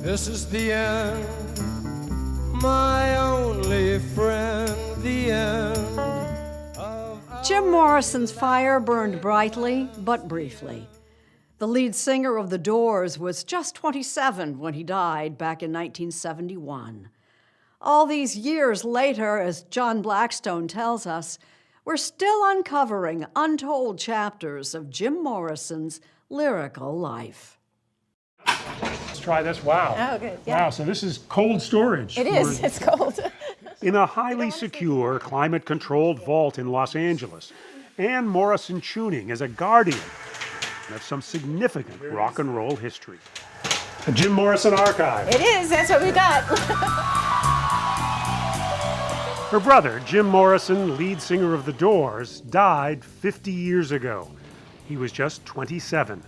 This is the end, my only friend, the end of Jim Morrison's fire burned brightly but briefly. The lead singer of The Doors was just 27 when he died back in 1971. All these years later, as John Blackstone tells us, we're still uncovering untold chapters of Jim Morrison's lyrical life. Let's try this. Wow. Oh, good. Yeah. Wow, so this is cold storage. It is. It's cold. In a highly secure, climate-controlled vault in Los Angeles, and Morrison Chewning is a guardian of some significant rock and roll history. The Jim Morrison Archive. It is. That's what we got. Her brother, Jim Morrison, lead singer of The Doors, died 50 years ago. He was just 27.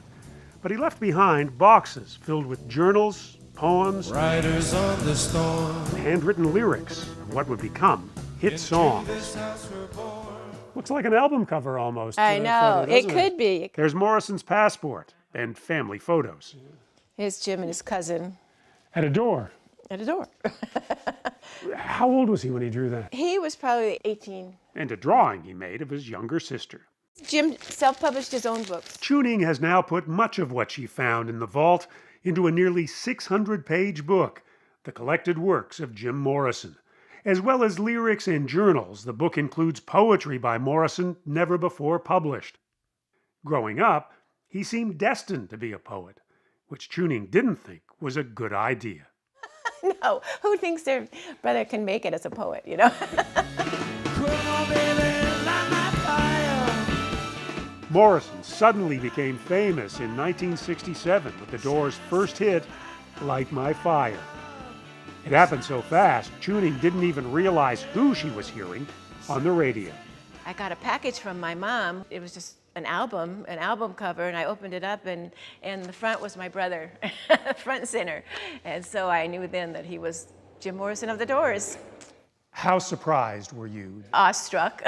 But he left behind boxes filled with journals, poems, riders on the storm. and handwritten lyrics of what would become hit songs. Looks like an album cover almost. I know. Photo, It could be. There's Morrison's passport and family photos. Here's Jim and his cousin At a door. at a door. How old was he when he drew that? He was probably 18. And a drawing he made of his younger sister. Jim self-published his own books. Chewning has now put much of what she found in the vault into a nearly 600-page book, The Collected Works of Jim Morrison. As well as lyrics and journals, the book includes poetry by Morrison never before published. Growing up, he seemed destined to be a poet, which Chewning didn't think was a good idea. No, who thinks their brother can make it as a poet, you know? Morrison suddenly became famous in 1967 with The Doors' first hit, Light My Fire. It happened so fast, Chewning didn't even realize who she was hearing on the radio. I got a package from my mom. It was just an album cover, and I opened it up, and the front was my brother, front and center. And so I knew then that he was Jim Morrison of The Doors. How surprised were you? Awestruck.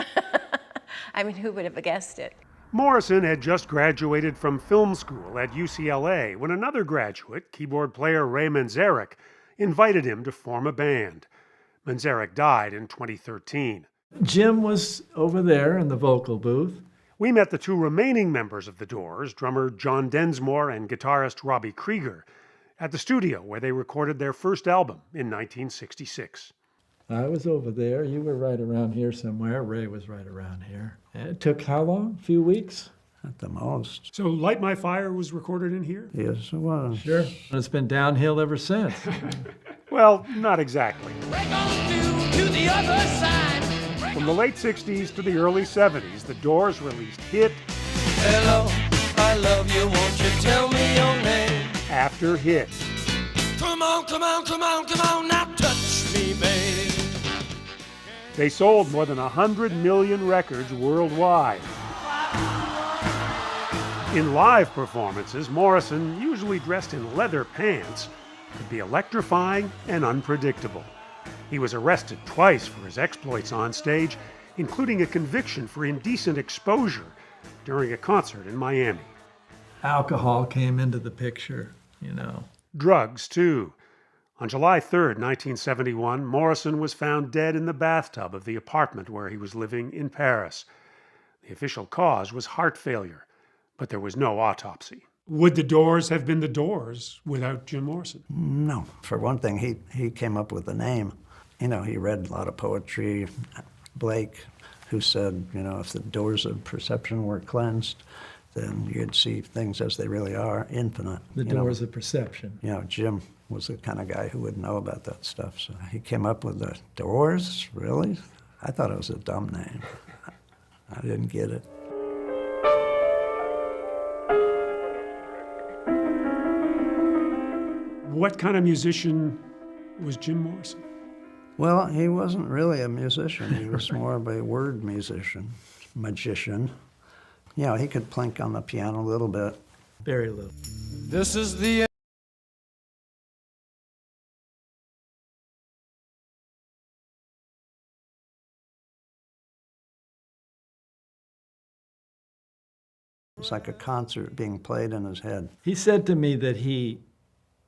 I mean, who would have guessed it? Morrison had just graduated from film school at UCLA when another graduate, keyboard player Ray Manzarek, invited him to form a band. Manzarek died in 2013. Jim was over there in the vocal booth. We met the two remaining members of The Doors, drummer John Densmore and guitarist Robbie Krieger, at the studio where they recorded their first album in 1966. I was over there. You were right around here somewhere. Ray was right around here. It took how long? A few weeks? At the most. So Light My Fire was recorded in here? Yes, it was. Sure. And it's been downhill ever since. Well, not exactly. Break on through to the other side. From the late 60s to the early 70s, The Doors released hit Hello, I love you, won't you tell me your name? after hit. Come on, come on, come on, come on, now touch me, babe. They sold more than 100 million records worldwide. In live performances, Morrison, usually dressed in leather pants, could be electrifying and unpredictable. He was arrested twice for his exploits on stage, including a conviction for indecent exposure during a concert in Miami. Alcohol came into the picture, you know. Drugs, too. On July 3rd, 1971, Morrison was found dead in the bathtub of the apartment where he was living in Paris. The official cause was heart failure, but there was no autopsy. Would The Doors have been The Doors without Jim Morrison? No. For one thing, he came up with the name. You know, he read a lot of poetry. Blake, who said, you know, if the doors of perception were cleansed, then you'd see things as they really are, infinite. The doors of perception. You know, Jim was the kind of guy who would know about that stuff. So he came up with The Doors, really? I thought it was a dumb name. I didn't get it. What kind of musician was Jim Morrison? Well, he wasn't really a musician. He was more of a word musician, magician. You know, he could plink on the piano a little bit. Very little. This is the end. It's like a concert being played in his head. He said to me that he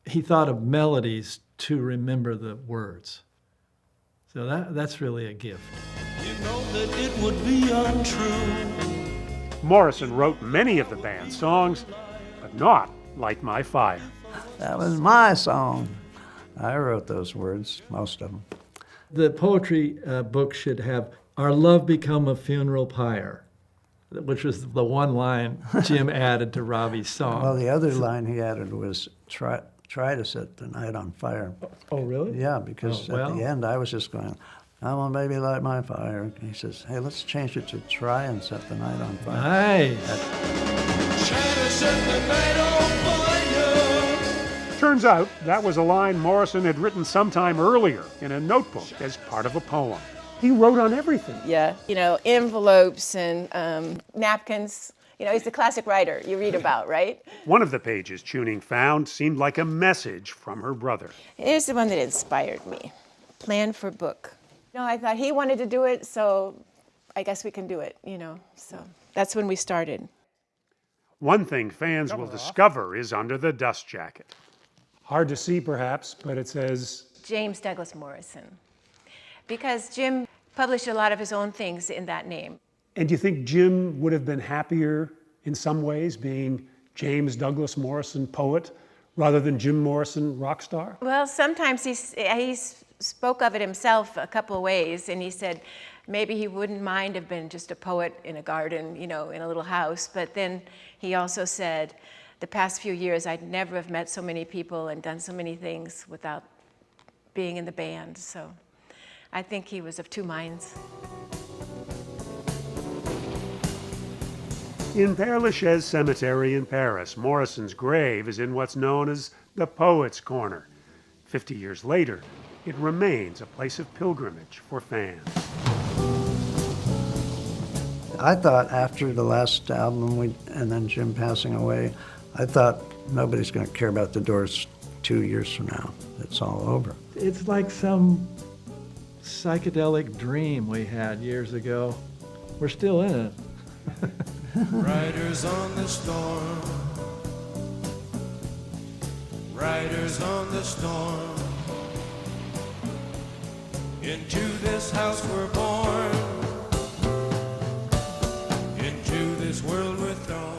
he thought of melodies to remember the words. So that's really a gift. You know that it would be untrue. Morrison wrote many of the band's songs, but not Light My Fire. That was my song. I wrote those words, most of them. The poetry book should have "Our love become a funeral pyre," which was the one line Jim added to Robbie's song. Well, the other line he added was, try to set the night on fire. Oh, really? Yeah, because Oh, well. at the end I was just going, "Come on, baby, light my fire." And he says, "Hey, let's change it to try and set the night on fire." Nice. Try to set the night on fire. Turns out that was a line Morrison had written sometime earlier in a notebook as part of a poem. He wrote on everything. Yeah, envelopes and napkins. He's a classic writer you read about, right? One of the pages Chewning found seemed like a message from her brother. Here's the one that inspired me. Plan for book. I thought he wanted to do it, so I guess we can do it, So that's when we started. One thing fans will discover is under the dust jacket. Hard to see, perhaps, but it says James Douglas Morrison. Because Jim published a lot of his own things in that name. And do you think Jim would have been happier in some ways being James Douglas Morrison, poet, rather than Jim Morrison, rock star? Well, sometimes he spoke of it himself a couple of ways, and he said maybe he wouldn't mind have been just a poet in a garden, in a little house. But then he also said, the past few years, I'd never have met so many people and done so many things without being in the band. So I think he was of two minds. In Père Lachaise Cemetery in Paris, Morrison's grave is in what's known as the Poets' Corner. 50 years later, it remains a place of pilgrimage for fans. I thought after the last album and then Jim passing away, I thought nobody's going to care about the Doors 2 years from now. It's all over. It's like some psychedelic dream we had years ago. We're still in it. Riders on the storm. Riders on the storm. Into this house we're born. Into this world we're thrown.